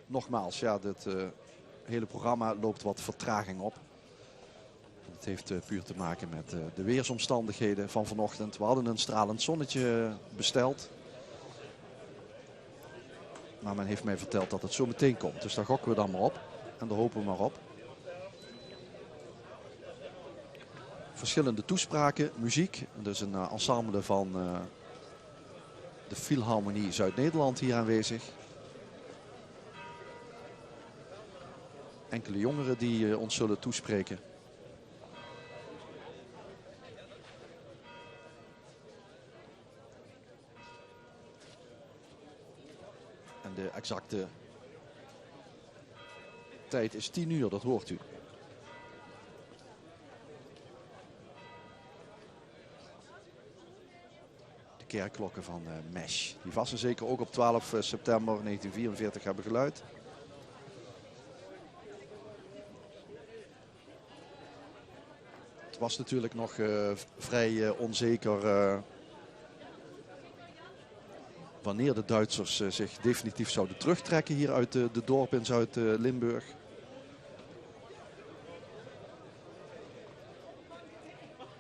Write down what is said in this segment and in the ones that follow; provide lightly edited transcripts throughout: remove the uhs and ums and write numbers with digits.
Nogmaals, ja, dit hele programma loopt wat vertraging op. Het heeft puur te maken met de weersomstandigheden van vanochtend. We hadden een stralend zonnetje besteld. Maar men heeft mij verteld dat het zo meteen komt. Dus daar gokken we dan maar op. En daar hopen we maar op. Verschillende toespraken, muziek. Dus een ensemble van de Philharmonie Zuid-Nederland hier aanwezig. Enkele jongeren die ons zullen toespreken. En de exacte tijd is 10 uur, dat hoort u. De kerkklokken van Mesh. Die vast en zeker ook op 12 september 1944 hebben geluid. Het was natuurlijk nog vrij onzeker wanneer de Duitsers zich definitief zouden terugtrekken hier uit de dorpen in Zuid-Limburg.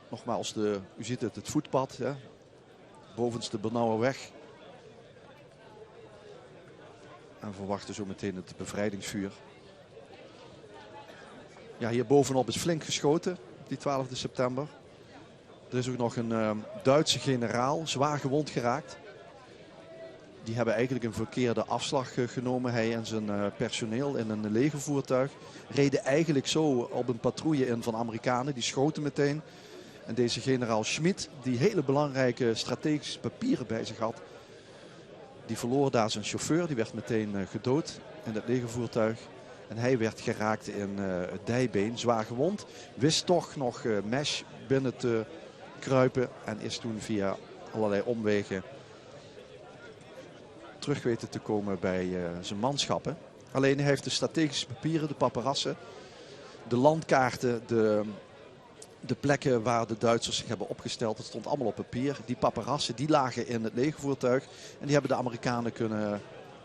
Nogmaals, u ziet het voetpad, hè? Bovenste de Bernauwerweg. En we verwachten zo meteen het bevrijdingsvuur. Ja, hier bovenop is flink geschoten. Die 12 september. Er is ook nog een Duitse generaal zwaar gewond geraakt. Die hebben eigenlijk een verkeerde afslag genomen. Hij en zijn personeel in een legervoertuig reden eigenlijk zo op een patrouille in van Amerikanen. Die schoten meteen. En deze generaal Schmid, die hele belangrijke strategische papieren bij zich had, die verloor daar zijn chauffeur. Die werd meteen gedood in het legervoertuig. En hij werd geraakt in het dijbeen, zwaar gewond. Wist toch nog Mesh binnen te kruipen. En is toen via allerlei omwegen terug weten te komen bij zijn manschappen. Alleen hij heeft de strategische papieren, de paparassen, de landkaarten, de plekken waar de Duitsers zich hebben opgesteld. Dat stond allemaal op papier. Die paparassen die lagen in het legervoertuig. En die hebben de Amerikanen kunnen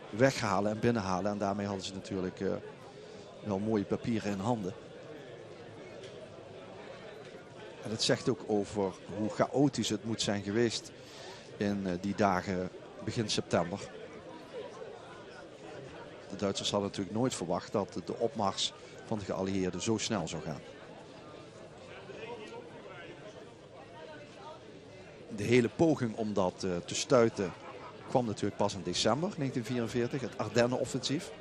weghalen en binnenhalen. En daarmee hadden ze natuurlijk wel mooie papieren in handen. En het zegt ook over hoe chaotisch het moet zijn geweest in die dagen begin september. De Duitsers hadden natuurlijk nooit verwacht dat de opmars van de geallieerden zo snel zou gaan. De hele poging om dat te stuiten kwam natuurlijk pas in december 1944, het Ardennenoffensief.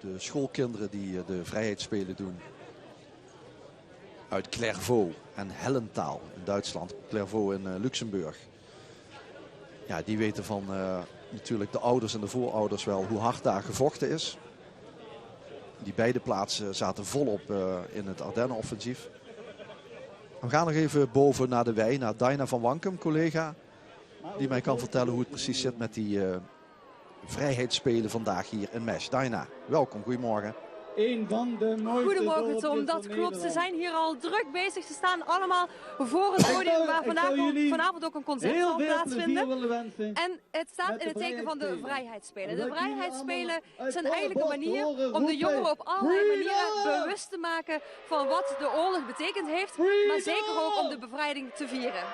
De schoolkinderen die de vrijheidsspelen doen uit Clairvaux en Hellenthal in Duitsland, Clairvaux in Luxemburg. Ja, die weten van natuurlijk de ouders en de voorouders wel hoe hard daar gevochten is. Die beide plaatsen zaten volop in het Ardennenoffensief. We gaan nog even boven naar de wei, naar Daina van Wankum, collega. Die mij kan vertellen hoe het precies zit met die vrijheidsspelen vandaag hier in Mesh. Daina, welkom, goedemorgen. Goedemorgen Tom, dat klopt. Ze zijn hier al druk bezig. Ze staan allemaal voor het podium waar vanavond ook een concert zal plaatsvinden. En het staat in het teken van de vrijheidsspelen. De vrijheidsspelen zijn eigenlijk een manier om de jongeren op allerlei manieren bewust te maken van wat de oorlog betekend heeft. Maar zeker ook om de bevrijding te vieren.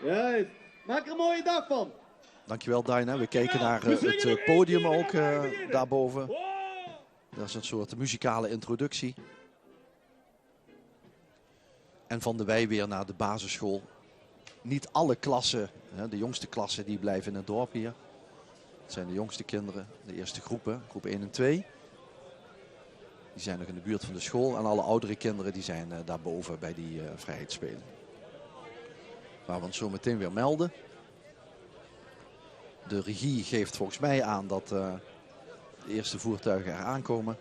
Juist, maak er een mooie dag van. Dankjewel Daina. We kijken naar het podium ook daarboven. Dat is een soort muzikale introductie. En van de wei weer naar de basisschool. Niet alle klassen, de jongste klassen, die blijven in het dorp hier. Het zijn de jongste kinderen, de eerste groepen, groep 1 en 2. Die zijn nog in de buurt van de school. En alle oudere kinderen die zijn daarboven bij die vrijheidsspelen. Waar we ons zo meteen weer melden. De regie geeft volgens mij aan dat de eerste voertuigen eraan komen.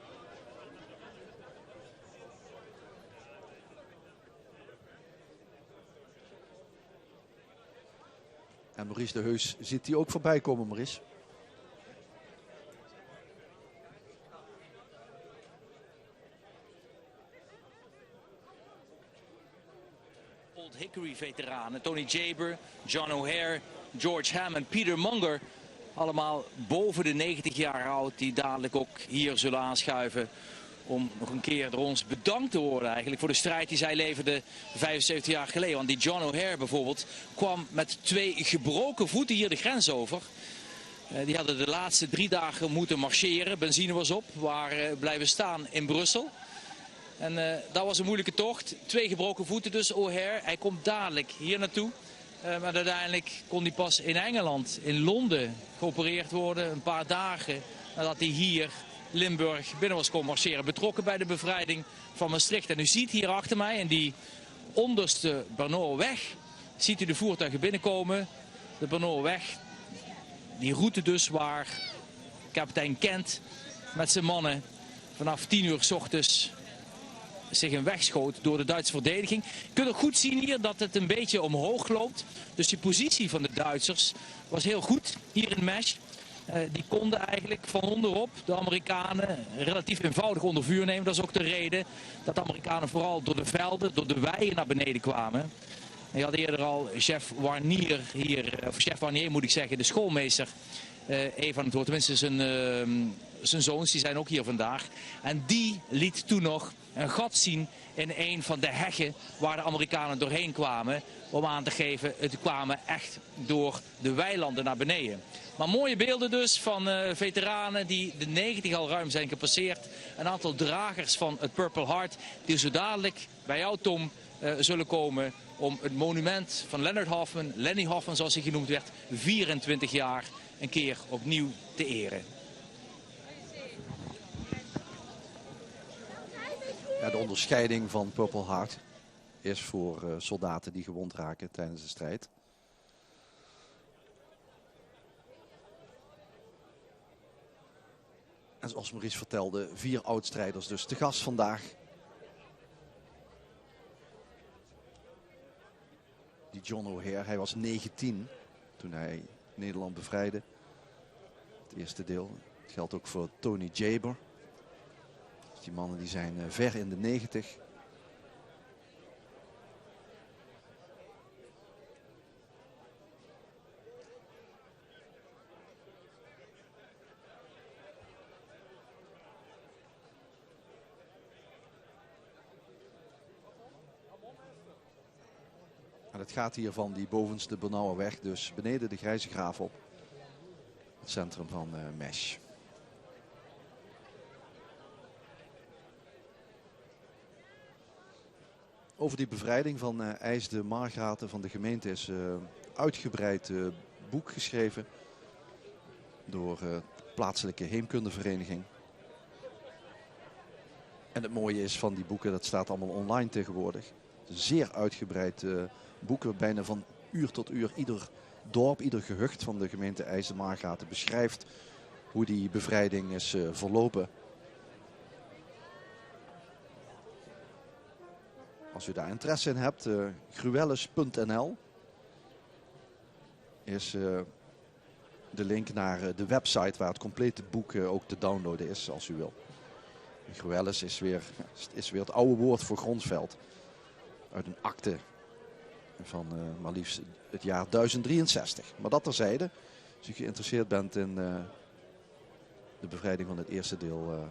En Maurice de Heus ziet die ook voorbij komen, Maurice. Old Hickory veteranen, Tony Jaber, John O'Hare, George Ham en Peter Munger. Allemaal boven de 90 jaar oud, die dadelijk ook hier zullen aanschuiven om nog een keer door ons bedankt te worden eigenlijk voor de strijd die zij leverden 75 jaar geleden. Want die John O'Hare bijvoorbeeld kwam met 2 gebroken voeten hier de grens over. Die hadden de laatste 3 dagen moeten marcheren. Benzine was op, waren blijven staan in Brussel. En dat was een moeilijke tocht. 2 gebroken voeten dus, O'Hare. Hij komt dadelijk hier naartoe. Maar uiteindelijk kon hij pas in Engeland, in Londen, geopereerd worden. Een paar dagen nadat hij hier Limburg binnen was komen marcheren. Betrokken bij de bevrijding van Maastricht. En u ziet hier achter mij in die onderste Bernauweg, ziet u de voertuigen binnenkomen. De Bernauweg, die route dus waar kapitein Kent met zijn mannen vanaf 10 uur 's ochtends zich een weg schoot door de Duitse verdediging. Je kunt ook goed zien hier dat het een beetje omhoog loopt. Dus de positie van de Duitsers was heel goed hier in Mesch. Die konden eigenlijk van onderop de Amerikanen relatief eenvoudig onder vuur nemen. Dat is ook de reden dat de Amerikanen vooral door de velden, door de weien naar beneden kwamen. En je had eerder al chef Warnier hier, of chef Warnier moet ik zeggen, de schoolmeester. Even aan het woord, tenminste zijn zoons, die zijn ook hier vandaag. En die liet toen nog een gat zien in een van de heggen waar de Amerikanen doorheen kwamen. Om aan te geven, het kwamen echt door de weilanden naar beneden. Maar mooie beelden dus van veteranen die de 90 al ruim zijn gepasseerd. Een aantal dragers van het Purple Heart die zo dadelijk bij jou, Tom, zullen komen om het monument van Leonard Hoffman, Lenny Hoffman zoals hij genoemd werd, 24 jaar een keer opnieuw te eren. Ja, de onderscheiding van Purple Heart is voor soldaten die gewond raken tijdens de strijd. En zoals Maurice vertelde, 4 oud-strijders dus te gast vandaag. Die John O'Hare, hij was 19 toen hij Nederland bevrijdde. Het eerste deel. Het geldt ook voor Tony Jaber. Dus die mannen die zijn ver in de 90. En het gaat hier van die bovenste Bernauweweg, dus beneden de Grijze Graaf op. Het centrum van Mesch. Over die bevrijding van IJs de Margraten van de gemeente is uitgebreid boek geschreven door de plaatselijke heemkundevereniging. En het mooie is van die boeken, dat staat allemaal online tegenwoordig. Zeer uitgebreid boeken, bijna van uur tot uur. Ieder dorp, ieder gehucht van de gemeente IJs de Margraten beschrijft hoe die bevrijding is verlopen. Als u daar interesse in hebt, gruwelles.nl is de link naar de website waar het complete boek ook te downloaden is als u wil. Gruwelles is weer het oude woord voor grondveld. Uit een akte van maar liefst het jaar 1063. Maar dat terzijde, als u geïnteresseerd bent in de bevrijding van het eerste deel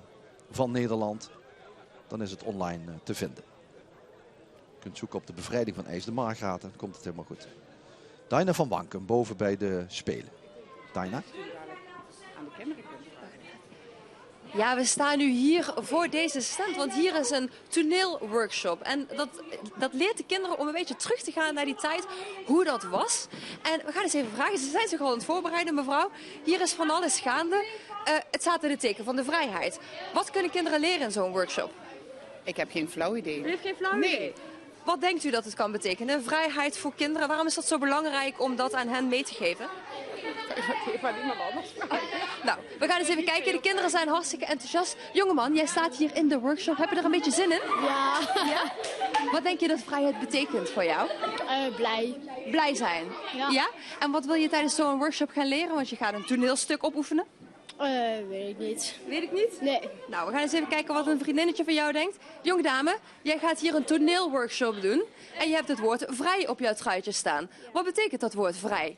van Nederland, dan is het online te vinden. Je kunt zoeken op de bevrijding van IJs de Margraten, dan komt het helemaal goed. Daina van Wankum, boven bij de Spelen. Daina? Ja, we staan nu hier voor deze stand, want hier is een toneelworkshop. En dat leert de kinderen om een beetje terug te gaan naar die tijd, hoe dat was. En we gaan eens even vragen, ze zijn zich al aan het voorbereiden, mevrouw. Hier is van alles gaande. Het staat in het teken van de vrijheid. Wat kunnen kinderen leren in zo'n workshop? Ik heb geen flauw idee. U heeft geen flauw idee? Nee. Wat denkt u dat het kan betekenen? Vrijheid voor kinderen, waarom is dat zo belangrijk om dat aan hen mee te geven? Van iemand anders. Nou, we gaan eens even kijken. De kinderen zijn hartstikke enthousiast. Jongeman, jij staat hier in de workshop. Heb je er een beetje zin in? Ja. Ja? Wat denk je dat vrijheid betekent voor jou? Blij. Blij zijn? Ja? En wat wil je tijdens zo'n workshop gaan leren? Want je gaat een toneelstuk opoefenen. Weet ik niet. Weet ik niet? Nee. Nou, we gaan eens even kijken wat een vriendinnetje van jou denkt. Jonge dame, jij gaat hier een toneelworkshop doen. En je hebt het woord vrij op jouw truitje staan. Wat betekent dat woord vrij?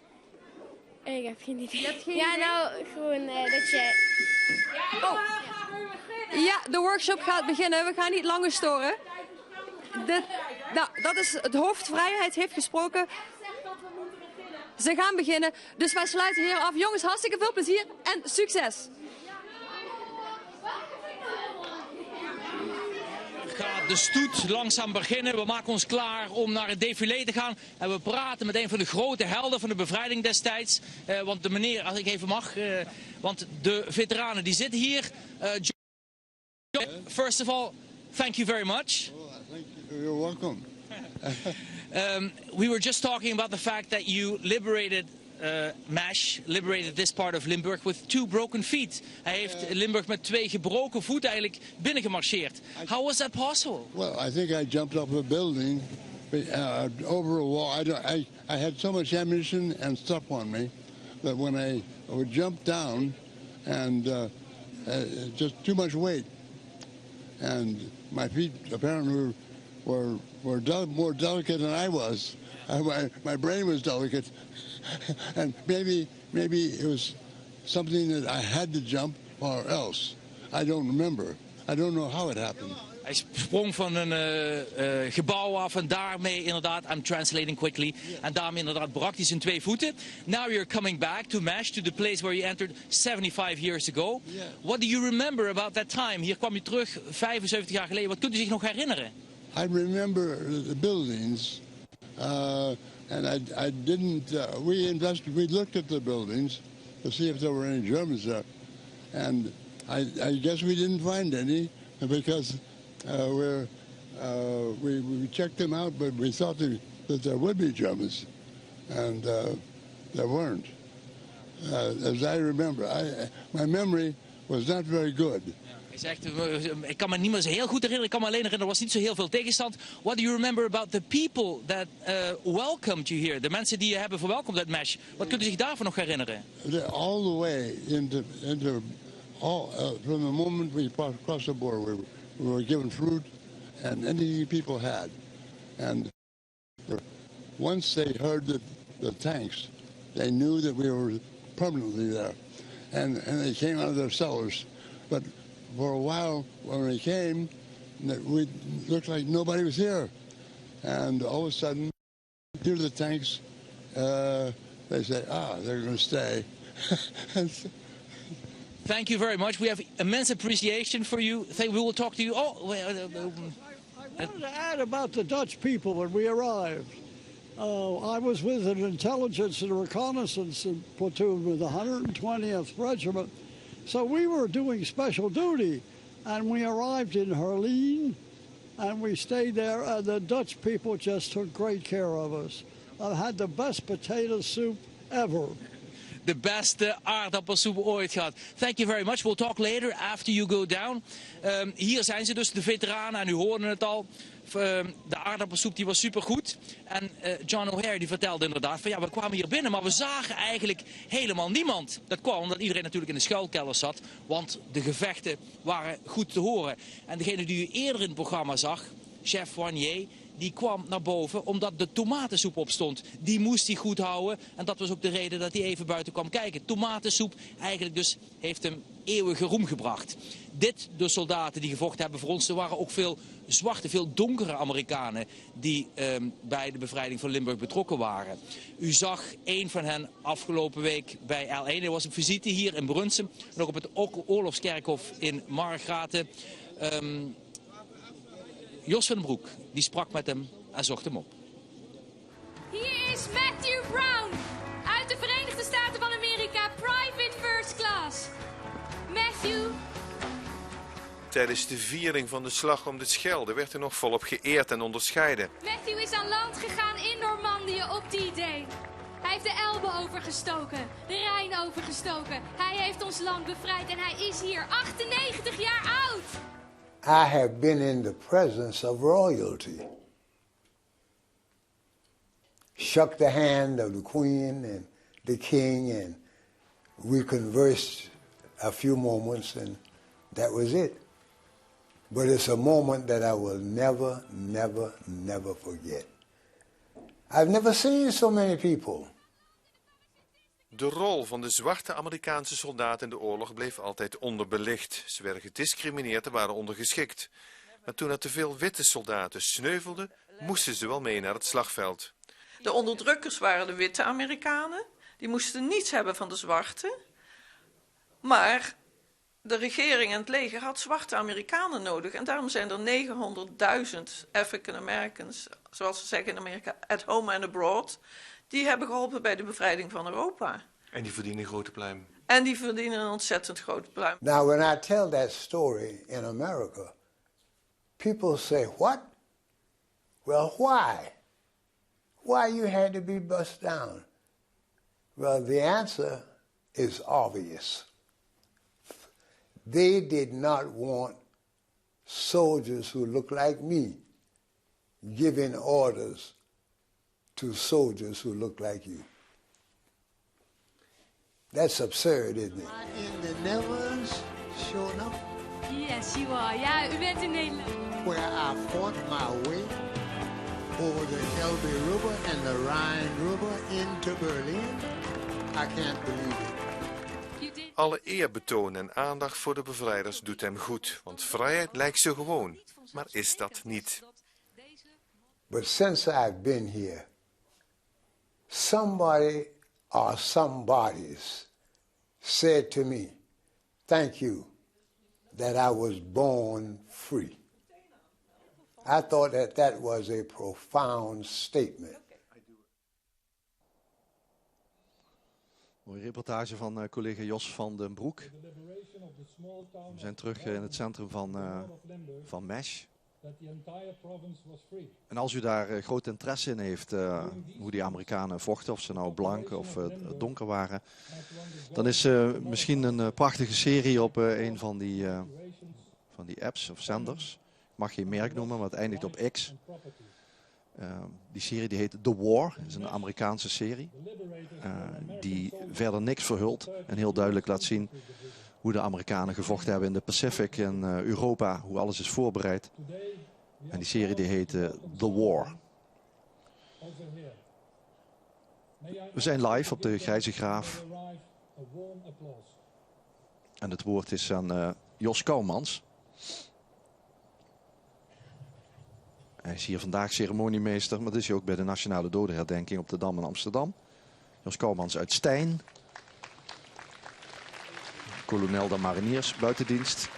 Ik heb geen idee. Je hebt geen ja, idee? nou, gewoon dat je... Oh. Ja, de workshop gaat beginnen. We gaan niet langer storen. Dat is het hoofd Vrijheid heeft gesproken. Ze gaan beginnen. Dus wij sluiten hier af. Jongens, hartstikke veel plezier en succes. Gaat de stoet langzaam beginnen. We maken ons klaar om naar het défilé te gaan. En we praten met een van de grote helden van de bevrijding destijds. Want de meneer, als ik even mag, want de veteranen die zitten hier. First of all, thank you very much. Oh, thank you. You're welcome. We were just talking about the fact that you liberated MASH, liberated this part of Limburg with 2 broken feet. Hij heeft Limburg met 2 gebroken voeten eigenlijk binnengemarcheerd. How was that possible? Well, I think I jumped off a building over a wall. I had so much ammunition and stuff on me that when I would jump down and just too much weight. And my feet apparently were more delicate than I was. My brain was delicate. And maybe it was something that I had to jump or else. I don't remember. I don't know how it happened. Hij sprong van een gebouw af en daarmee inderdaad, I'm translating quickly, en daarmee inderdaad brak hij zijn 2 voeten. Now you're coming back to MASH, to the place where you entered 75 years ago. Yeah. What do you remember about that time? Hier kwam je terug 75 jaar geleden. Wat kunt u zich nog herinneren? I remember the buildings, and I didn't. We looked at the buildings to see if there were any Germans there, and I guess we didn't find any because we checked them out, but we thought that there would be Germans, and there weren't. As I remember, my memory was not very good. Hij zegt, ik kan me niet meer zo heel goed herinneren. Ik kan me alleen herinneren, er was niet zo heel veel tegenstand. What do you remember about the people that welcomed you here? De mensen die je hebben verwelkomd uit MASH. Wat kunt u zich daarvan nog herinneren? All the way from the moment we crossed the border, we were given fruit and anything people had. And once they heard the tanks, they knew that we were permanently there. And they came out of their cellars. But for a while, when they came, we looked like nobody was here. And all of a sudden, hear the tanks, they say, they're going to stay. Thank you very much. We have immense appreciation for you. We will talk to you. I wanted to add about the Dutch people when we arrived. I was with an intelligence and reconnaissance platoon with the 120th Regiment. So we were doing special duty, and we arrived in Herleen, and we stayed there, and the Dutch people just took great care of us. I had the best potato soup ever. De beste aardappelsoep ooit gehad. Thank you very much. We'll talk later after you go down. Hier zijn ze dus, de veteranen, en u hoorde het al. De aardappelsoep die was supergoed. En John O'Hare die vertelde inderdaad van ja, we kwamen hier binnen, maar we zagen eigenlijk helemaal niemand. Dat kwam omdat iedereen natuurlijk in de schuilkelder zat, want de gevechten waren goed te horen. En degene die u eerder in het programma zag, chef Wanier, die kwam naar boven omdat de tomatensoep op stond. Die moest hij goed houden en dat was ook de reden dat hij even buiten kwam kijken. Tomatensoep eigenlijk dus heeft hem eeuwige roem gebracht. Dit, de soldaten die gevochten hebben voor ons, er waren ook veel zwarte, veel donkere Amerikanen die bij de bevrijding van Limburg betrokken waren. U zag een van hen afgelopen week bij L1. Er was een visite hier in Brunsum en ook op het Oorlogskerkhof in Margraten. Jos van den Broek, die sprak met hem en zocht hem op. Hier is Matthew Brown uit de Verenigde Staten van Amerika, Private First Class. Matthew. Tijdens de viering van de slag om de Schelde werd hij nog volop geëerd en onderscheiden. Matthew is aan land gegaan in Normandië op D-Day. Hij heeft de Elbe overgestoken, de Rijn overgestoken. Hij heeft ons land bevrijd en hij is hier 98 jaar oud. I have been in the presence of royalty. Shook the hand of the Queen and the King, and we conversed a few moments, and that was it. But it's a moment that I will never, never, never forget. I've never seen so many people De rol van de zwarte Amerikaanse soldaten in de oorlog bleef altijd onderbelicht. Ze werden gediscrimineerd en waren ondergeschikt. Maar toen er te veel witte soldaten sneuvelden, moesten ze wel mee naar het slagveld. De onderdrukkers waren de witte Amerikanen. Die moesten niets hebben van de zwarte. Maar de regering en het leger had zwarte Amerikanen nodig. En daarom zijn er 900.000 African Americans, zoals ze zeggen in Amerika, at home and abroad. Die hebben geholpen bij de bevrijding van Europa. En die verdienen een grote pluim. En die verdienen een ontzettend grote pluim. Now, when I tell that story in America, people say, what? Well, why? Why you had to be bust down? Well, the answer is obvious. They did not want soldiers who look like me giving orders to soldiers who look like you. That's absurd, isn't it? In the Netherlands, sure enough. Yes, you are. Ja, u bent in Nederland. Where I fought my way over the Elbe River and the Rhine River into Berlin. I can't believe it. Alle eerbetoon en aandacht voor de bevrijders doet hem goed. Want vrijheid lijkt zo gewoon, maar is dat niet. But since I've been here, somebody or somebodies said to me, thank you that I was born free. I thought that that was a profound statement. Mooie reportage van collega Jos van den Broek. We zijn terug in het centrum van Mesh. En als u daar groot interesse in heeft, hoe die Amerikanen vochten, of ze nou blank of donker waren, dan is misschien een prachtige serie op een van die apps of zenders. Ik mag geen merk noemen, maar het eindigt op X. Die serie die heet The War, dat is een Amerikaanse serie. Die verder niks verhult en heel duidelijk laat zien hoe de Amerikanen gevochten hebben in de Pacific en Europa, hoe alles is voorbereid. En die serie die heet The War. We zijn live op de Grijze Graaf. En het woord is aan Jos Kouwmans. Hij is hier vandaag ceremoniemeester, maar dat is hij ook bij de Nationale Dodenherdenking op de Dam in Amsterdam. Jos Kouwmans uit Stein. Kolonel der Mariniers, buitendienst.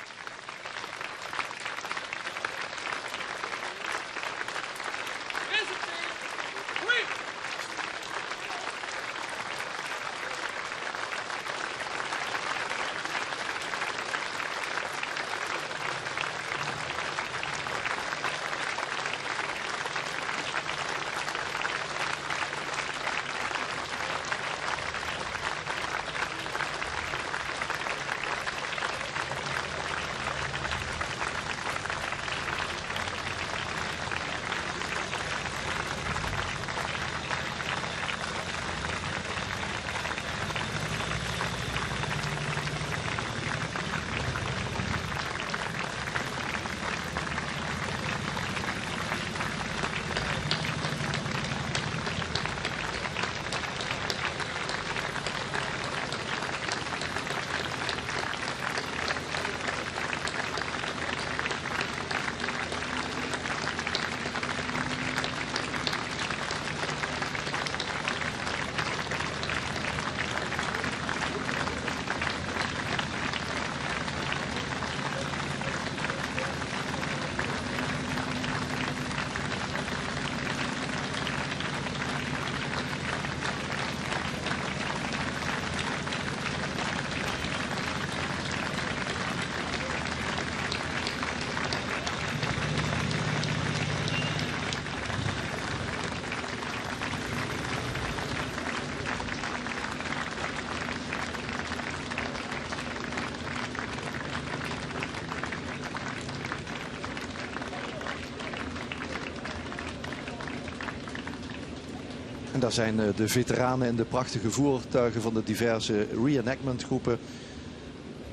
En daar zijn de veteranen en de prachtige voertuigen van de diverse reenactment groepen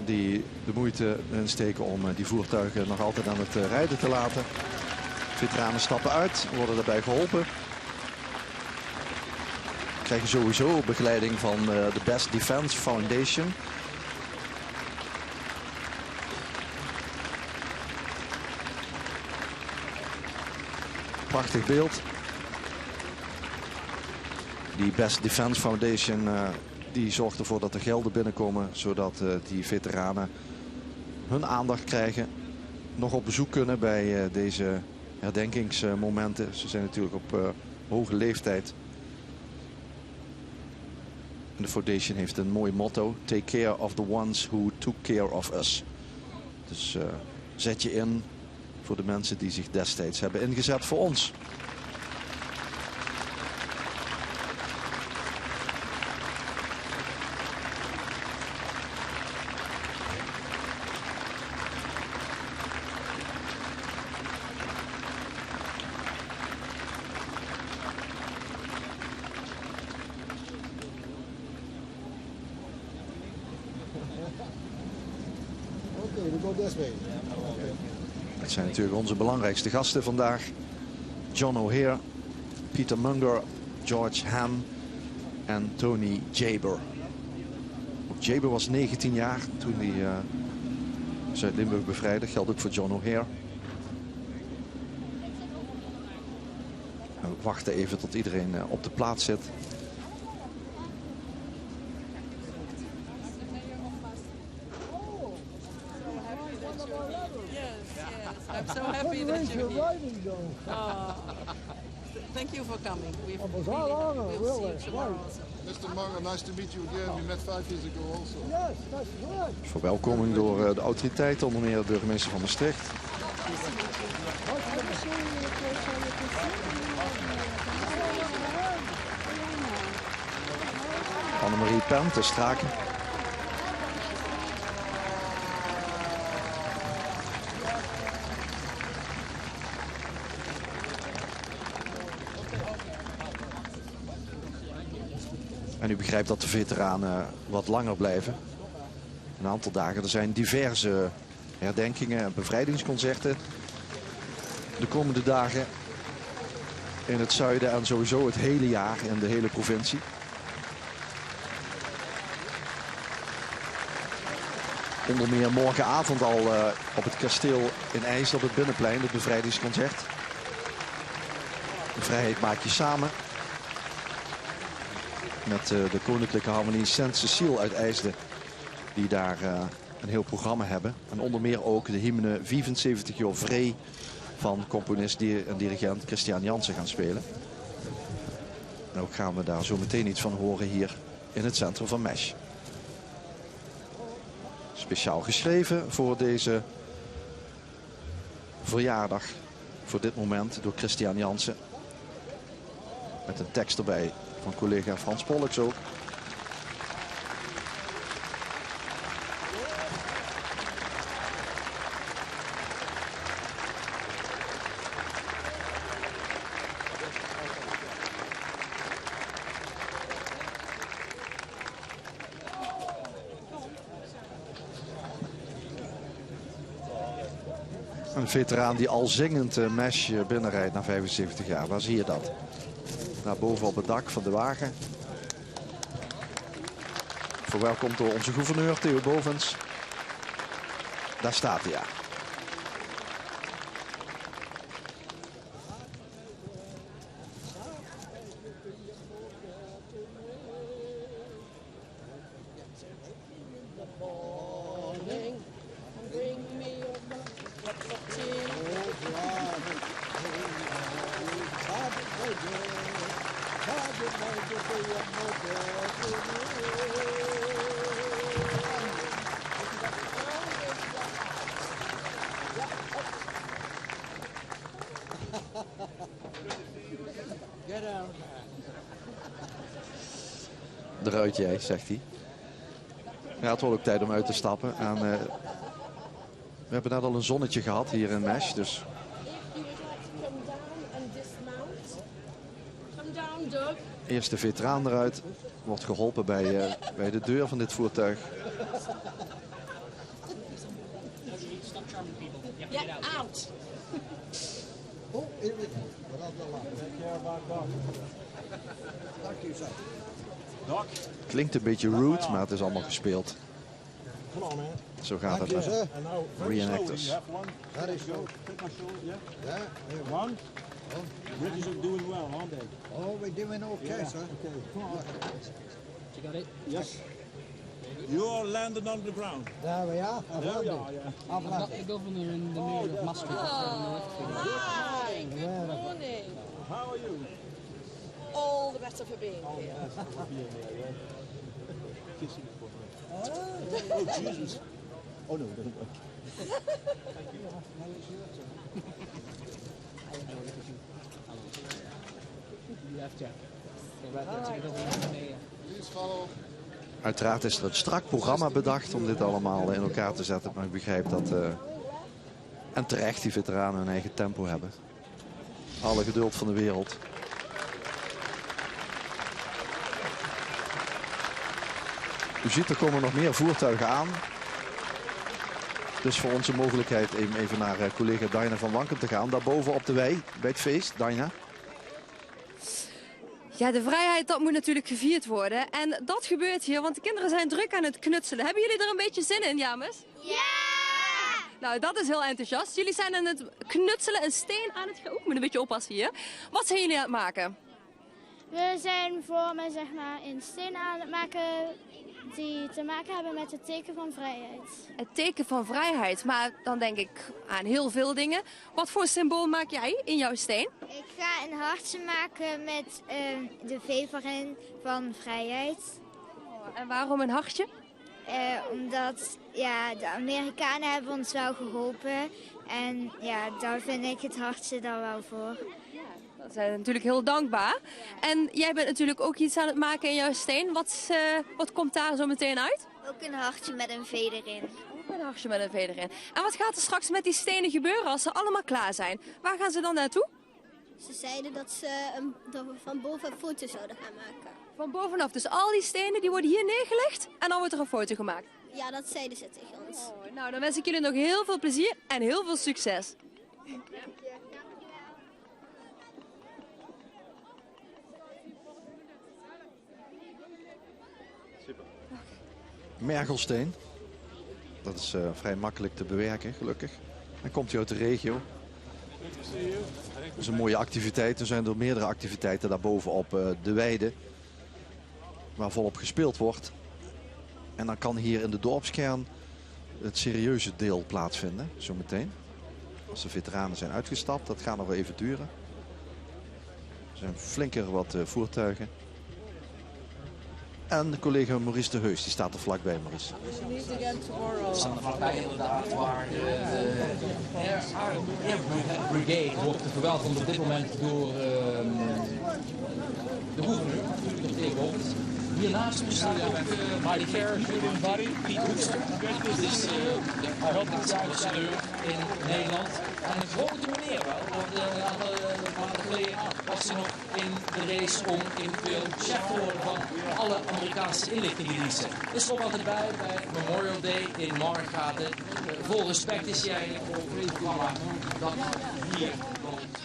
die de moeite insteken om die voertuigen nog altijd aan het rijden te laten. Veteranen stappen uit, worden daarbij geholpen. krijgen sowieso begeleiding van de Best Defense Foundation. Prachtig beeld. Die Best Defense Foundation die zorgt ervoor dat er gelden binnenkomen, zodat die veteranen hun aandacht krijgen. Nog op bezoek kunnen bij deze herdenkingsmomenten. Ze zijn natuurlijk op hoge leeftijd. En de foundation heeft een mooi motto: take care of the ones who took care of us. Dus zet je in voor de mensen die zich destijds hebben ingezet voor ons. Het zijn natuurlijk onze belangrijkste gasten vandaag. John O'Hare, Peter Munger, George Ham en Tony Jaber. Ook Jaber was 19 jaar toen hij Zuid-Limburg bevrijdde. Dat geldt ook voor John O'Hare. We wachten even tot iedereen op de plaats zit. I'm so happy that you're here. Thank you for coming. We'll see you tomorrow. Mr. Munger, nice to meet you again. We met 5 years ago also. Yes, that's good. Verwelkoming door de autoriteiten, onder meer de burgemeester van Maastricht. Annemarie Pen te Straken. En u begrijpt dat de veteranen wat langer blijven. Een aantal dagen. Er zijn diverse herdenkingen en bevrijdingsconcerten de komende dagen in het zuiden en sowieso het hele jaar in de hele provincie. Onder meer morgenavond al op het kasteel in IJssel op het Binnenplein, het bevrijdingsconcert. De vrijheid maak je samen. Met de Koninklijke Harmonie Saint-Cécile uit IJsden, die daar een heel programma hebben. En onder meer ook de hymne 75 jaar vrij van componist en dirigent Christian Jansen gaan spelen. En ook gaan we daar zo meteen iets van horen hier in het centrum van Mesch. Speciaal geschreven voor deze verjaardag, voor dit moment, door Christian Jansen. Met een tekst erbij van collega Frans Pollux ook. Een veteraan die al zingend Mesch binnenrijdt na 75 jaar. Waar zie je dat? Daar boven op het dak van de wagen. Verwelkomd door onze gouverneur Theo Bovens. Daar staat hij, ja. Eruit jij, zegt hij. Ja, het wordt ook tijd om uit te stappen. En, we hebben net al een zonnetje gehad hier in Mesch. Dus eerst de veteraan eruit. Wordt geholpen bij de deur van dit voertuig. Get out. Oh, here we go. Klinkt een beetje rude, maar het is allemaal gespeeld. Zo gaat het met reenactors. That is so. Yeah. One. British are doing well, aren't they? Oh, we're doing okay, sir. Okay, come on. You got it? Yes. You are landed on the ground. There we are. There we are, yeah. I've got the governor in the middle of Maastricht. Hi, good morning. How are you? All the better for being here. Kissing for me. Oh, Jesus. Oh, no, it doesn't work. Uiteraard is er een strak programma bedacht om dit allemaal in elkaar te zetten. Maar ik begrijp dat, en terecht, die veteranen hun eigen tempo hebben. Alle geduld van de wereld. U ziet, er komen nog meer voertuigen aan. Dus voor ons een mogelijkheid even naar collega Daina van Wankum te gaan. Daarboven op de wei, bij het feest. Daina. Ja, de vrijheid, dat moet natuurlijk gevierd worden. En dat gebeurt hier, want de kinderen zijn druk aan het knutselen. Hebben jullie er een beetje zin in, James? Ja! Nou, dat is heel enthousiast. Jullie zijn aan het knutselen, een steen aan het... Ik moet een beetje oppassen hier. Wat zijn jullie aan het maken? We zijn vormen, zeg maar, in steen aan het maken die te maken hebben met het teken van vrijheid. Het teken van vrijheid, maar dan denk ik aan heel veel dingen. Wat voor symbool maak jij in jouw steen? Ik ga een hartje maken met de V van vrijheid. En waarom een hartje? Omdat ja, de Amerikanen hebben ons wel geholpen. En ja, daar vind ik het hartje dan wel voor. We zijn natuurlijk heel dankbaar. En jij bent natuurlijk ook iets aan het maken in jouw steen. Wat komt daar zo meteen uit? Ook een hartje met een V erin. Ook een hartje met een V erin. En wat gaat er straks met die stenen gebeuren als ze allemaal klaar zijn? Waar gaan ze dan naartoe? Ze zeiden dat we van boven een foto zouden gaan maken. Van bovenaf. Dus al die stenen die worden hier neergelegd en dan wordt er een foto gemaakt. Ja, dat zeiden ze tegen ons. Oh, nou, dan wens ik jullie nog heel veel plezier en heel veel succes. Mergelsteen. Dat is vrij makkelijk te bewerken, gelukkig. Dan komt hij uit de regio. Dat is een mooie activiteit. Er zijn er meerdere activiteiten daarboven op de weide. Waar volop gespeeld wordt. En dan kan hier in de dorpskern het serieuze deel plaatsvinden. Zometeen. Als de veteranen zijn uitgestapt. Dat gaat nog wel even duren. Er zijn flinker wat voertuigen. En de collega Maurice de Heus, die staat er vlakbij, Maurice. We staan er vlakbij inderdaad, waar de Air Brigade wordt verwelkomd op dit moment door de gouverneur, natuurlijk tegenover. Hiernaast staat ook Mighty Fair Buddy, Piet Hoekstra. Dat is de ambassadeur in Nederland. En een grote meneer wel, want een aantal maanden geleden was hij nog in de race om eventueel chef te worden van alle Amerikaanse inlichtingendiensten. Dus kom altijd bij Memorial Day in Marktgaten. Vol respect is hij eigenlijk voor het programma dat hier woont.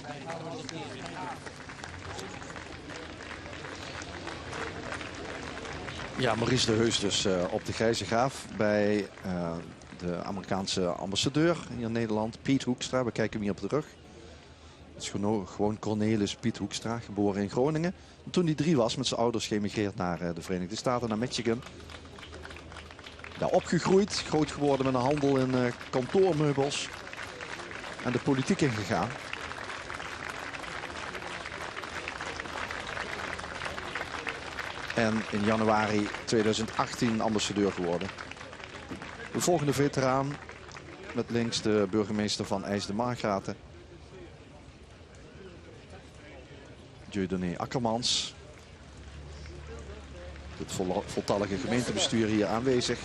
Ja, Maurice de Heus dus op de Grijze Graaf bij de Amerikaanse ambassadeur hier in Nederland, Piet Hoekstra. We kijken hem hier op de rug. Het is gewoon Cornelis Piet Hoekstra, geboren in Groningen. En toen hij 3 was, met zijn ouders geëmigreerd naar de Verenigde Staten, naar Michigan. Daar opgegroeid, groot geworden met een handel in kantoormeubels. En de politiek ingegaan. En in januari 2018 ambassadeur geworden. De volgende veteraan met links de burgemeester van IJs de Margraten. Dieudonné Akkermans. Het voltallige gemeentebestuur hier aanwezig.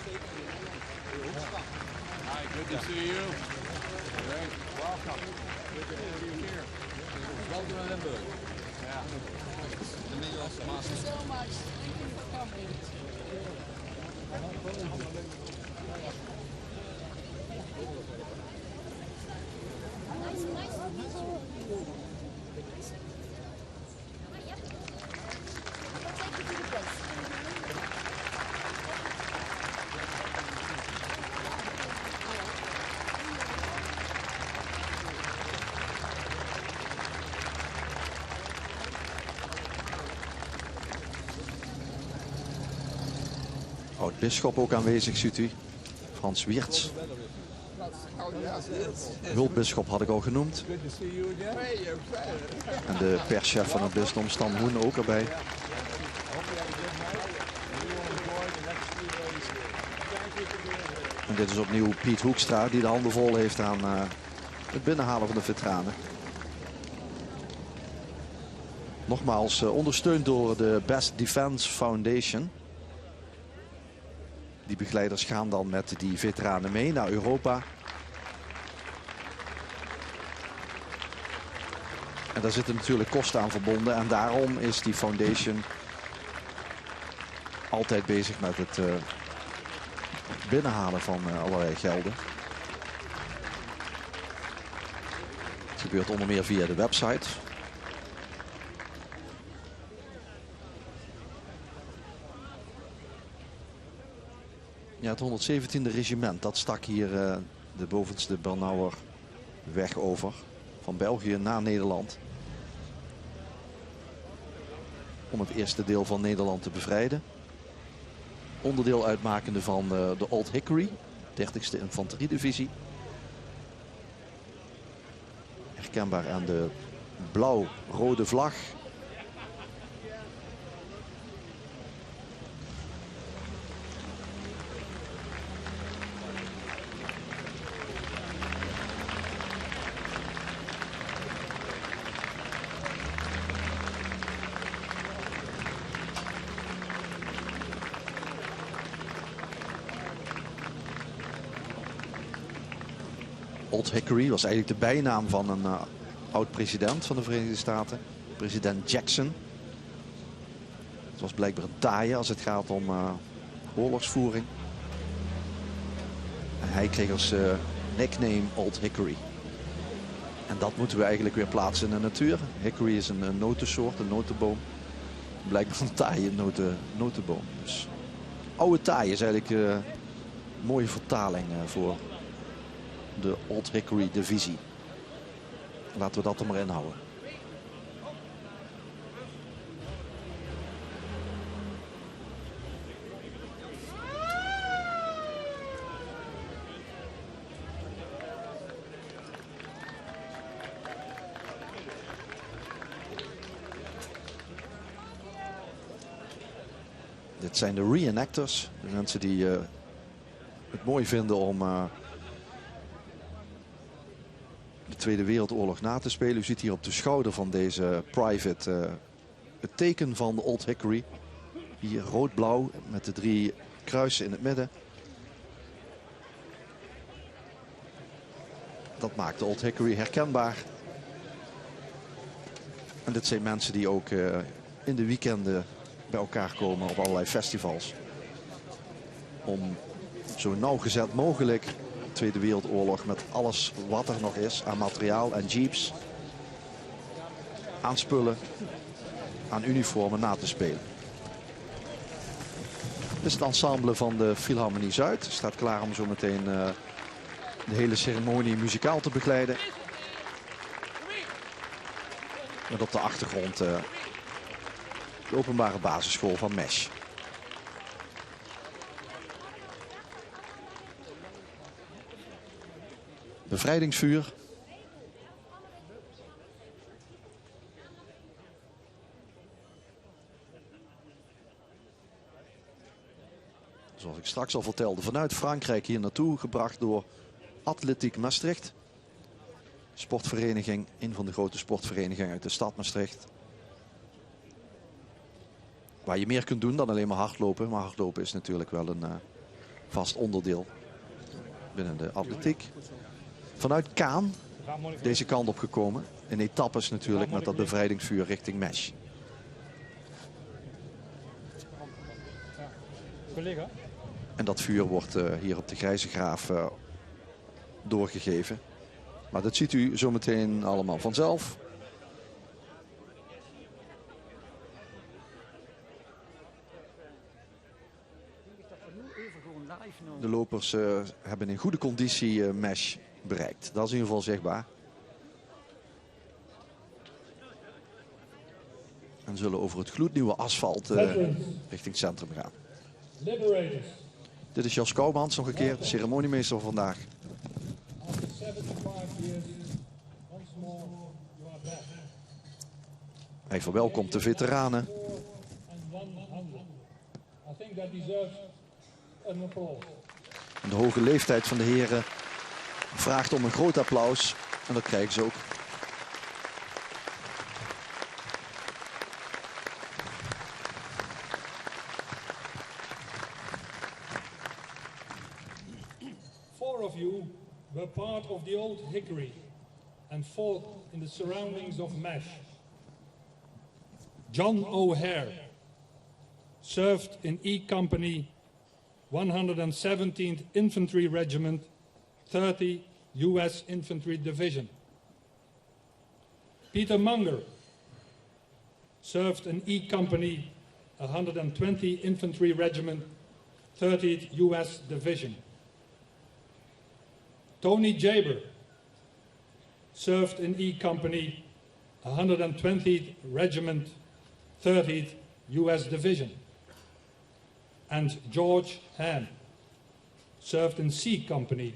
Oud-bisschop ook aanwezig, ziet u. Frans Wiertz. Hulpbisschop had ik al genoemd. En de perschef van het bisdom, Stan Hoen, ook erbij. En dit is opnieuw Piet Hoekstra, die de handen vol heeft aan het binnenhalen van de veteranen. Nogmaals ondersteund door de Best Defense Foundation. Die begeleiders gaan dan met die veteranen mee naar Europa. En daar zitten natuurlijk kosten aan verbonden. En daarom is die foundation altijd bezig met het binnenhalen van allerlei gelden. Het gebeurt onder meer via de website. Ja, het 117e regiment, dat stak hier de bovenste Bernauer weg over. Van België naar Nederland. Om het eerste deel van Nederland te bevrijden. Onderdeel uitmakende van de Old Hickory, 30e Infanteriedivisie. Herkenbaar aan de blauw-rode vlag. Old Hickory was eigenlijk de bijnaam van een oud-president van de Verenigde Staten. President Jackson. Het was blijkbaar een taaie als het gaat om oorlogsvoering. En hij kreeg als nickname Old Hickory. En dat moeten we eigenlijk weer plaatsen in de natuur. Hickory is een notensoort, een notenboom. Blijkbaar een taaie notenboom. Dus oude taaie is eigenlijk een mooie vertaling voor de Old Hickory divisie. Laten we dat er maar in houden. Dit zijn de reenactors. De mensen die het mooi vinden om de Tweede Wereldoorlog na te spelen. U ziet hier op de schouder van deze private het teken van de Old Hickory. Hier rood-blauw met de 3 kruisen in het midden. Dat maakt de Old Hickory herkenbaar. En dit zijn mensen die ook in de weekenden bij elkaar komen op allerlei festivals. Om zo nauwgezet mogelijk de Tweede Wereldoorlog met alles wat er nog is aan materiaal en jeeps, aan spullen, aan uniformen na te spelen. Dit is het ensemble van de Philharmonie Zuid. Staat klaar om zo meteen de hele ceremonie muzikaal te begeleiden. Met op de achtergrond de openbare basisschool van Mesch. Bevrijdingsvuur. Zoals ik straks al vertelde, vanuit Frankrijk hier naartoe gebracht door Atletiek Maastricht. Sportvereniging, een van de grote sportverenigingen uit de stad Maastricht. Waar je meer kunt doen dan alleen maar hardlopen. Maar hardlopen is natuurlijk wel een vast onderdeel binnen de atletiek. Vanuit Kaan deze kant op gekomen. In etappes natuurlijk met dat bevrijdingsvuur richting Mesch. En dat vuur wordt hier op de Grijze Graaf doorgegeven. Maar dat ziet u zometeen allemaal vanzelf. De lopers hebben in goede conditie Mesch bereikt. Dat is in ieder geval zichtbaar. En zullen over het gloednieuwe asfalt richting het centrum gaan. Liberators. Dit is Jos Kouwmans nog een keer, de ceremoniemeester van vandaag. After 75 years, once more you are back. Hij verwelkomt de veteranen. I think that deserves an applause. De hoge leeftijd van de heren vraagt om een groot applaus. En dat krijgen ze ook. Four of you were part of the old Hickory and fought in the surroundings of MASH. John O'Hare served in E Company, 117th Infantry Regiment, 30 U.S. Infantry Division. Peter Munger served in E Company, 120 Infantry Regiment, 30th U.S. Division. Tony Jaber served in E Company, 120th Regiment, 30th U.S. Division. And George Ham served in C Company,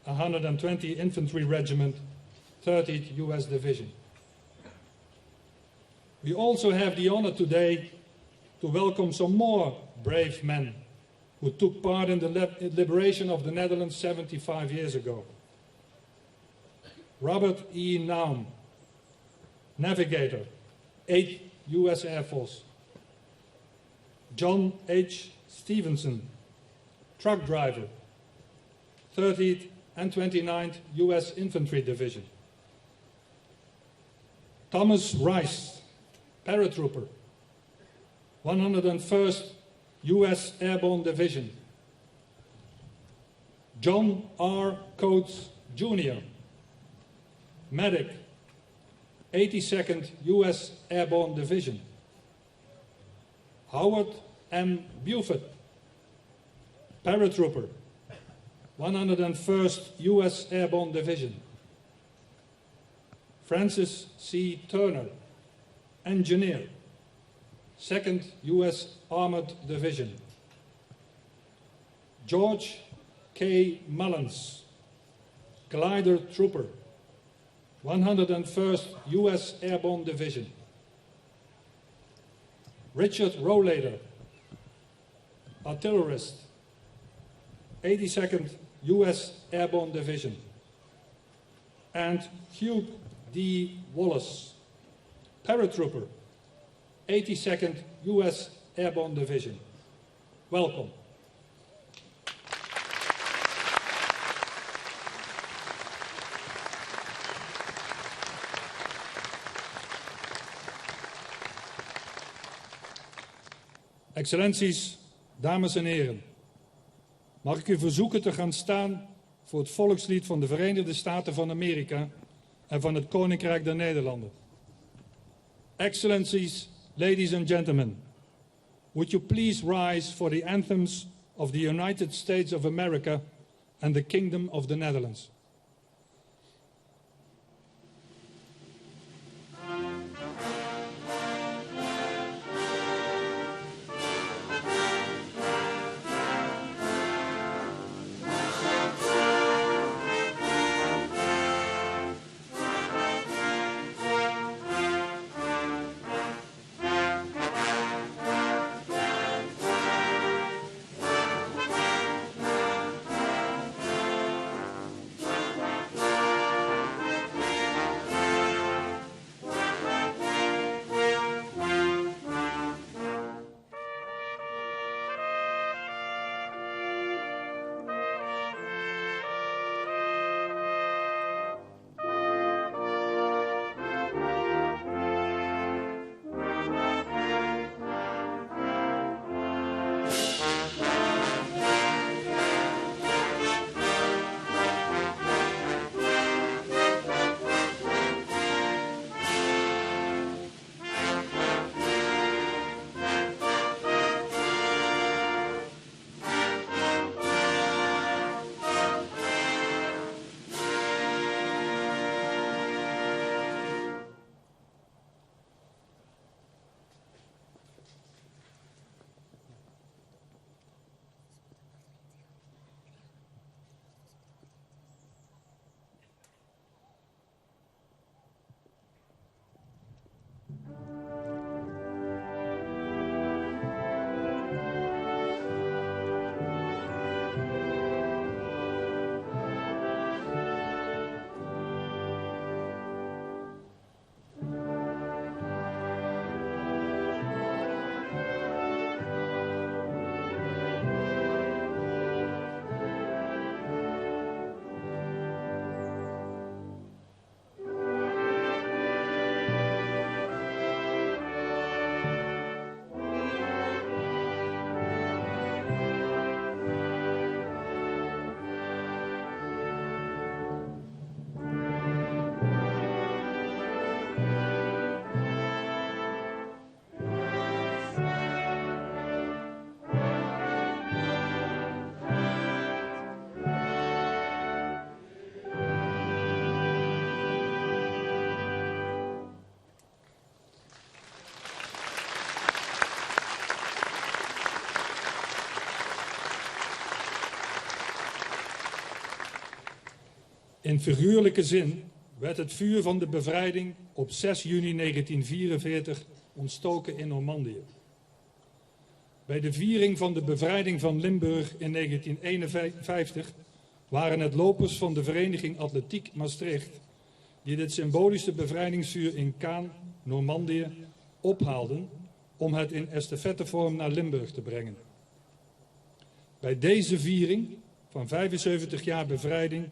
120 Infantry Regiment, 30th U.S. Division. We also have the honor today to welcome some more brave men who took part in the liberation of the Netherlands 75 years ago. Robert E. Naum, navigator, 8th U.S. Air Force. John H. Stevenson, truck driver, 30th and 29th U.S. Infantry Division. Thomas Rice, paratrooper, 101st U.S. Airborne Division. John R. Coates, Jr., medic, 82nd U.S. Airborne Division. Howard M. Buford, paratrooper, 101st U.S. Airborne Division. Francis C. Turner, engineer, 2nd U.S. Armored Division. George K. Mullins, glider trooper, 101st U.S. Airborne Division. Richard Rollader, artillerist, 82nd U.S. Airborne Division. And Hugh D. Wallace, paratrooper, 82nd U.S. Airborne Division. Welcome. Excellenties, dames en heren. Mag ik u verzoeken te gaan staan voor het volkslied van de Verenigde Staten van Amerika en van het Koninkrijk der Nederlanden. Excellencies, ladies and gentlemen, would you please rise for the anthems of the United States of America and the Kingdom of the Netherlands. In figuurlijke zin werd het vuur van de bevrijding op 6 juni 1944 ontstoken in Normandië. Bij de viering van de bevrijding van Limburg in 1951 waren het lopers van de Vereniging Atletiek Maastricht die dit symbolische bevrijdingsvuur in Caen, Normandië, ophaalden om het in estafettevorm naar Limburg te brengen. Bij deze viering van 75 jaar bevrijding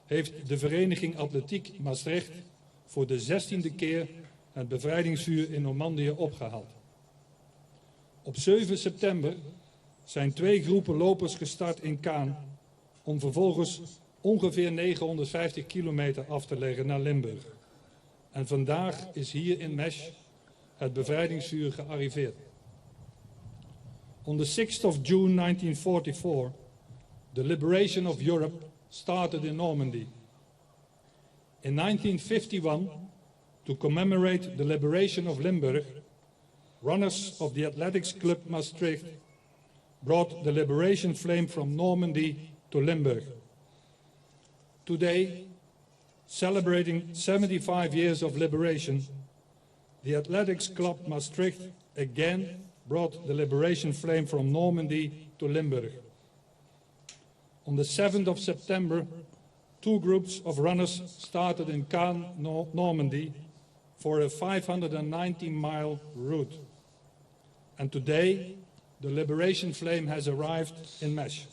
heeft de Vereniging Atletiek Maastricht voor de 16e keer het bevrijdingsvuur in Normandië opgehaald. Op 7 september zijn 2 groepen lopers gestart in Caen om vervolgens ongeveer 950 kilometer af te leggen naar Limburg. En vandaag is hier in Mesch het bevrijdingsvuur gearriveerd. On the 6th of June 1944, the liberation of Europe started in Normandy. In 1951, to commemorate the liberation of Limburg, runners of the Athletics Club Maastricht brought the liberation flame from Normandy to Limburg. Today, celebrating 75 years of liberation, the Athletics Club Maastricht again brought the liberation flame from Normandy to Limburg. On the 7th of September, 2 groups of runners started in Caen, Normandy, for a 590-mile route. And today, the liberation flame has arrived in Mesch.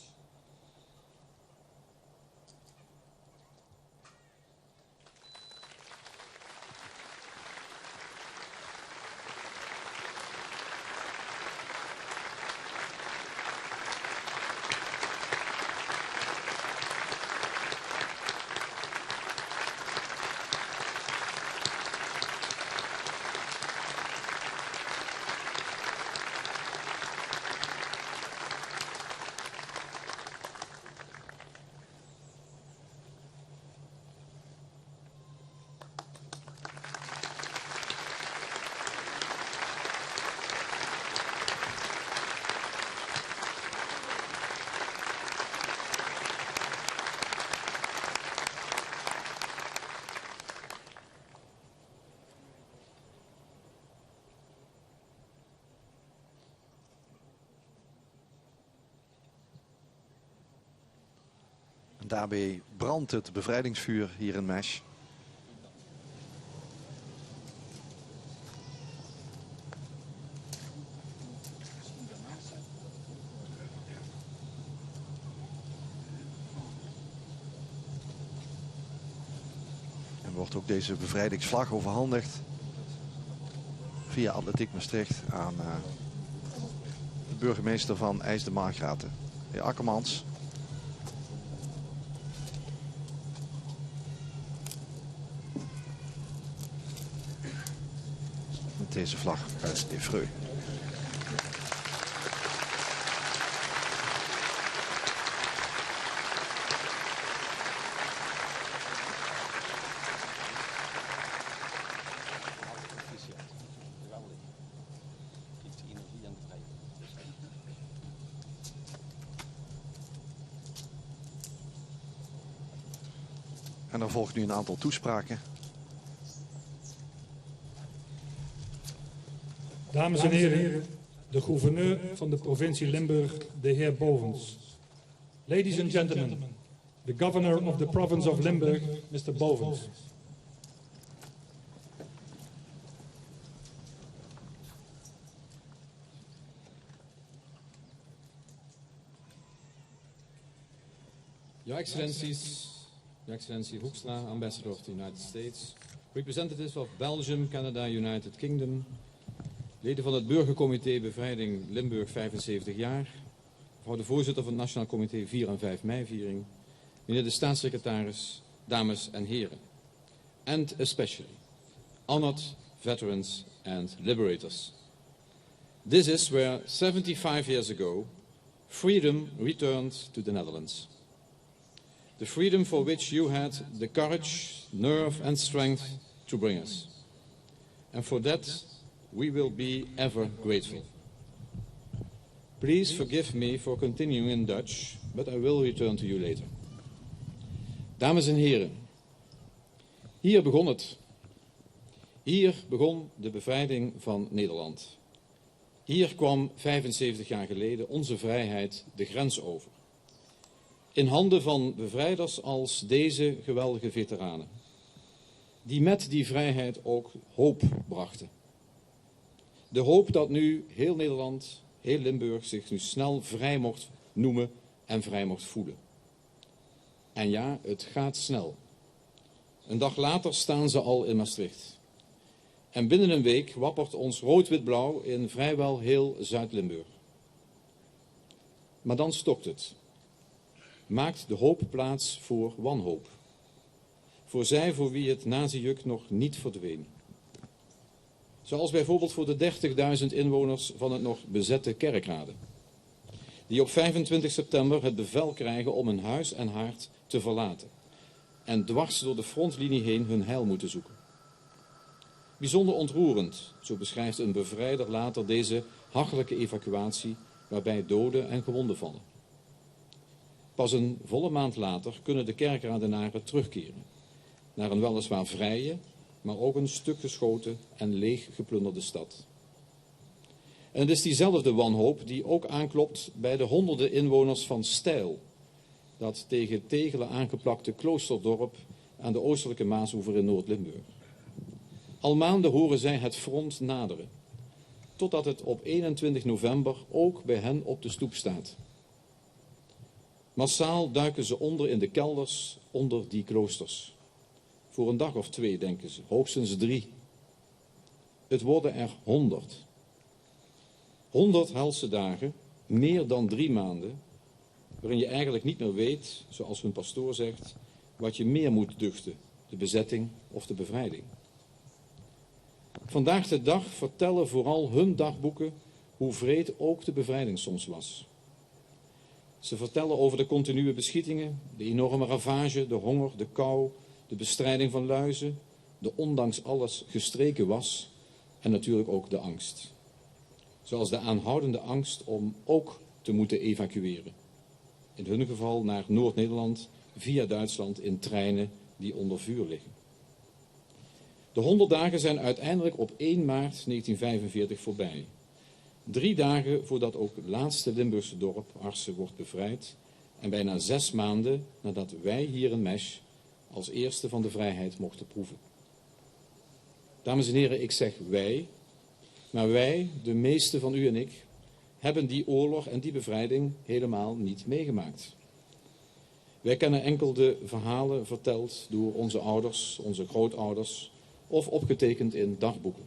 Daarbij brandt het bevrijdingsvuur hier in Mesch. En wordt ook deze bevrijdingsvlag overhandigd via Atletiek Maastricht aan de burgemeester van IJsden-Margraten, de heer Akkermans. Deze vlag uit Evreux. En dan volgt nu een aantal toespraken. Dames en heren, de gouverneur van de provincie Limburg, de heer Bovens. Ladies and gentlemen, the governor of the province of Limburg, Mr. Bovens. Your Excellencies, Your Excellency Hoekstra, Ambassador of the United States, representatives of Belgium, Canada, United Kingdom, leden van het Burgercomité Bevrijding Limburg 75 jaar, mevrouw de voorzitter van het Nationaal Comité 4 en 5 mei-viering, meneer de staatssecretaris, dames en heren. And especially, honored veterans and liberators. This is where 75 years ago, freedom returned to the Netherlands. The freedom for which you had the courage, nerve and strength to bring us. And for that, we will be ever grateful. Please forgive me for continuing in Dutch, but I will return to you later. Dames en heren, Hier begon het. Hier begon de bevrijding van Nederland. Hier kwam 75 jaar geleden onze vrijheid de grens over. In handen van bevrijders als deze geweldige veteranen. Die met die vrijheid ook hoop brachten. De hoop dat nu heel Nederland, heel Limburg zich nu snel vrij mocht noemen en vrij mocht voelen. En ja, het gaat snel. Een dag later staan ze al in Maastricht. En binnen een week wappert ons rood-wit-blauw in vrijwel heel Zuid-Limburg. Maar dan stokt het. Maakt de hoop plaats voor wanhoop. Voor zij voor wie het nazi-juk nog niet verdween. Zoals bijvoorbeeld voor de 30.000 inwoners van het nog bezette Kerkrade. Die op 25 september het bevel krijgen om hun huis en haard te verlaten. En dwars door de frontlinie heen hun heil moeten zoeken. Bijzonder ontroerend, zo beschrijft een bevrijder later deze hachelijke evacuatie waarbij doden en gewonden vallen. Pas een volle maand later kunnen de Kerkradenaren terugkeren. Naar een weliswaar vrije, maar ook een stuk geschoten en leeg geplunderde stad. En het is diezelfde wanhoop die ook aanklopt bij de honderden inwoners van Stijl, dat tegen Tegelen aangeplakte kloosterdorp aan de oostelijke Maasoever in Noord-Limburg. Al maanden horen zij het front naderen, totdat het op 21 november ook bij hen op de stoep staat. Massaal duiken ze onder in de kelders onder die kloosters. Voor een dag of 2 denken ze, hoogstens 3. Het worden er 100. 100 helse dagen, meer dan 3 maanden, waarin je eigenlijk niet meer weet, zoals hun pastoor zegt, wat je meer moet duchten, de bezetting of de bevrijding. Vandaag de dag vertellen vooral hun dagboeken hoe wreed ook de bevrijding soms was. Ze vertellen over de continue beschietingen, de enorme ravage, de honger, de kou, de bestrijding van luizen, de ondanks alles gestreken was en natuurlijk ook de angst. Zoals de aanhoudende angst om ook te moeten evacueren. In hun geval naar Noord-Nederland via Duitsland in treinen die onder vuur liggen. De 100 dagen zijn uiteindelijk op 1 maart 1945 voorbij. 3 dagen voordat ook het laatste Limburgse dorp, Arsen, wordt bevrijd. En bijna 6 maanden nadat wij hier in Mesch als eerste van de vrijheid mochten proeven. Dames en heren, ik zeg wij, maar wij, de meeste van u en ik, hebben die oorlog en die bevrijding helemaal niet meegemaakt. Wij kennen enkel de verhalen verteld door onze ouders, onze grootouders of opgetekend in dagboeken.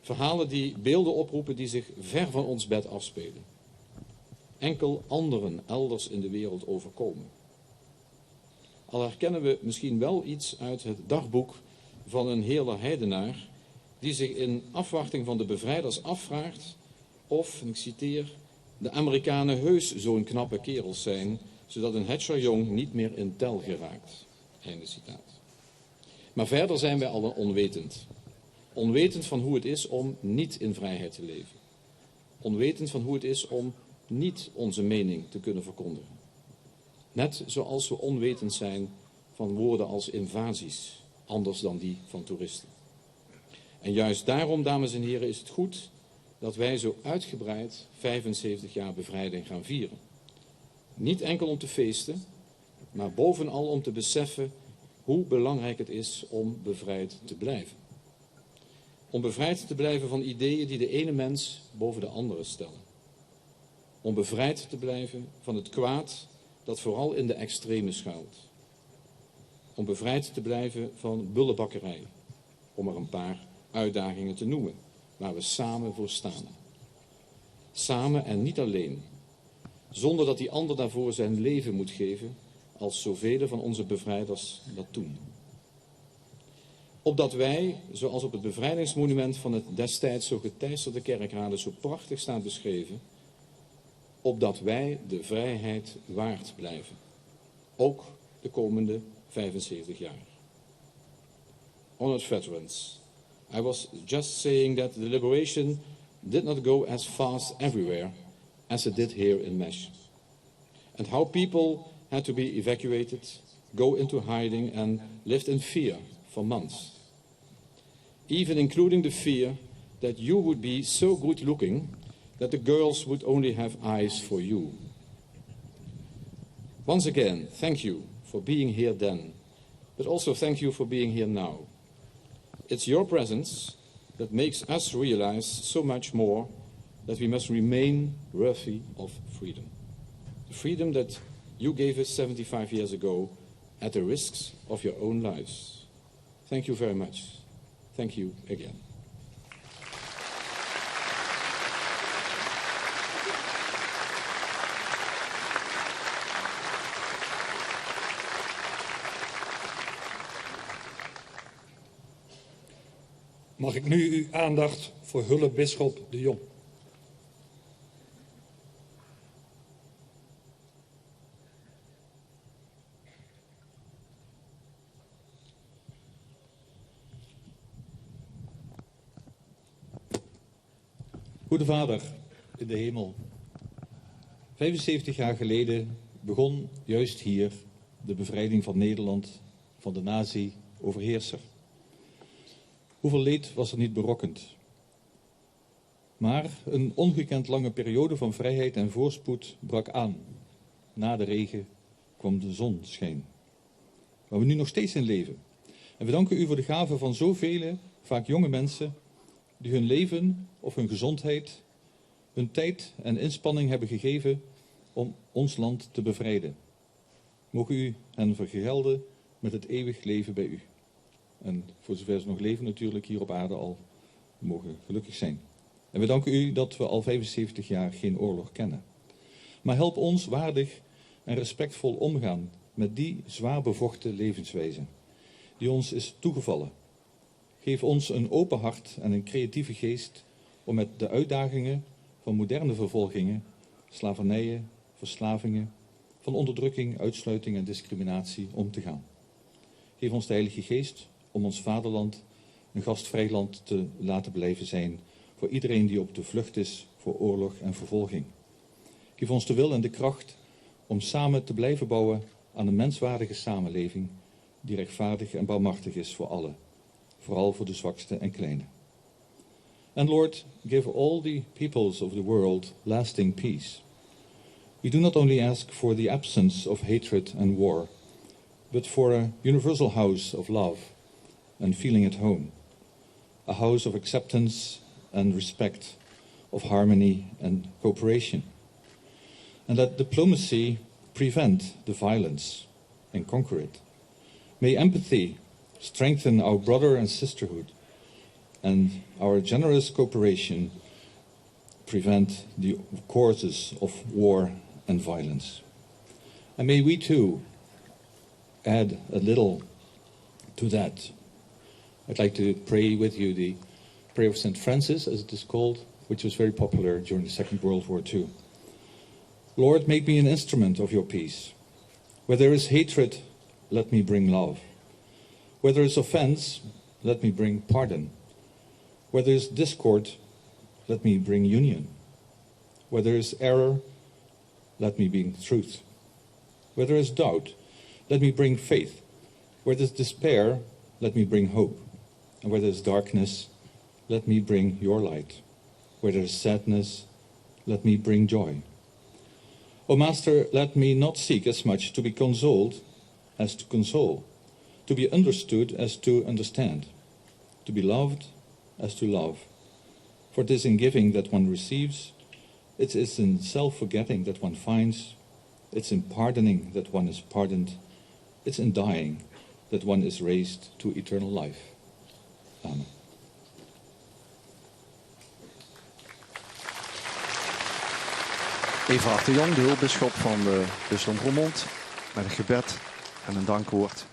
Verhalen die beelden oproepen die zich ver van ons bed afspelen. Enkel anderen elders in de wereld overkomen. Al herkennen we misschien wel iets uit het dagboek van een heerler heidenaar die zich in afwachting van de bevrijders afvraagt of, en ik citeer, de Amerikanen heus zo'n knappe kerels zijn, zodat een Hatcher-jong niet meer in tel geraakt. Einde citaat. Maar verder zijn wij allen onwetend. Onwetend van hoe het is om niet in vrijheid te leven. Onwetend van hoe het is om niet onze mening te kunnen verkondigen. Net zoals we onwetend zijn van woorden als invasies, anders dan die van toeristen. En juist daarom, dames en heren, is het goed dat wij zo uitgebreid 75 jaar bevrijding gaan vieren. Niet enkel om te feesten, maar bovenal om te beseffen hoe belangrijk het is om bevrijd te blijven. Om bevrijd te blijven van ideeën die de ene mens boven de andere stellen. Om bevrijd te blijven van het kwaad dat vooral in de extreme schuilt. Om bevrijd te blijven van bullebakkerij, om er een paar uitdagingen te noemen, waar we samen voor staan. Samen en niet alleen, zonder dat die ander daarvoor zijn leven moet geven, als zoveel van onze bevrijders dat doen. Opdat wij, zoals op het bevrijdingsmonument van het destijds zo geteisterde Kerkrade zo prachtig staat beschreven, opdat wij de vrijheid waard blijven. Ook de komende 75 jaar. Honored veterans, I was just saying that the liberation did not go as fast everywhere as it did here in Mesch. And how people had to be evacuated, go into hiding and lived in fear for months, even including the fear that you would be so good looking that the girls would only have eyes for you. Once again, thank you for being here then, but also thank you for being here now. It's your presence that makes us realize so much more that we must remain worthy of freedom. The freedom that you gave us 75 years ago at the risks of your own lives. Thank you very much. Thank you again. Mag ik nu uw aandacht voor Hulle-bisschop de Jong. Goede Vader in de hemel. 75 jaar geleden begon juist hier de bevrijding van Nederland van de nazi-overheerser. Hoeveel leed was er niet berokkend? Maar een ongekend lange periode van vrijheid en voorspoed brak aan. Na de regen kwam de zonschijn. Waar we nu nog steeds in leven. En we danken u voor de gave van zoveel, vaak jonge mensen, die hun leven of hun gezondheid, hun tijd en inspanning hebben gegeven om ons land te bevrijden. Mogen u hen vergelden met het eeuwig leven bij u. En voor zover ze nog leven natuurlijk hier op aarde al mogen gelukkig zijn. En we danken u dat we al 75 jaar geen oorlog kennen. Maar help ons waardig en respectvol omgaan met die zwaar bevochten levenswijze die ons is toegevallen. Geef ons een open hart en een creatieve geest om met de uitdagingen van moderne vervolgingen, slavernijen, verslavingen, van onderdrukking, uitsluiting en discriminatie om te gaan. Geef ons de Heilige Geest om ons vaderland een gastvrij land te laten blijven zijn voor iedereen die op de vlucht is voor oorlog en vervolging. Geef ons de wil en de kracht om samen te blijven bouwen aan een menswaardige samenleving die rechtvaardig en barmhartig is voor allen, vooral voor de zwakste en kleine. And Lord, give all the peoples of the world lasting peace. We do not only ask for the absence of hatred and war, but for a universal house of love and feeling at home, a house of acceptance and respect, of harmony and cooperation. And let diplomacy prevent the violence and conquer it. May empathy strengthen our brother and sisterhood, and our generous cooperation prevent the causes of war and violence. And may we too add a little to that. I'd like to pray with you the prayer of St. Francis, as it is called, which was very popular during the Second World War II. Lord, make me an instrument of your peace. Where there is hatred, let me bring love. Where there is offense, let me bring pardon. Where there is discord, let me bring union. Where there is error, let me bring truth. Where there is doubt, let me bring faith. Where there is despair, let me bring hope. And where there is darkness, let me bring your light. Where there is sadness, let me bring joy. O Master, let me not seek as much to be consoled as to console, to be understood as to understand, to be loved as to love. For it is in giving that one receives, it is in self-forgetting that one finds, it's in pardoning that one is pardoned, it's in dying that one is raised to eternal life. Amen. Everhard de Jong, de hulpbisschop van de Bisdom Roermond, met een gebed en een dankwoord.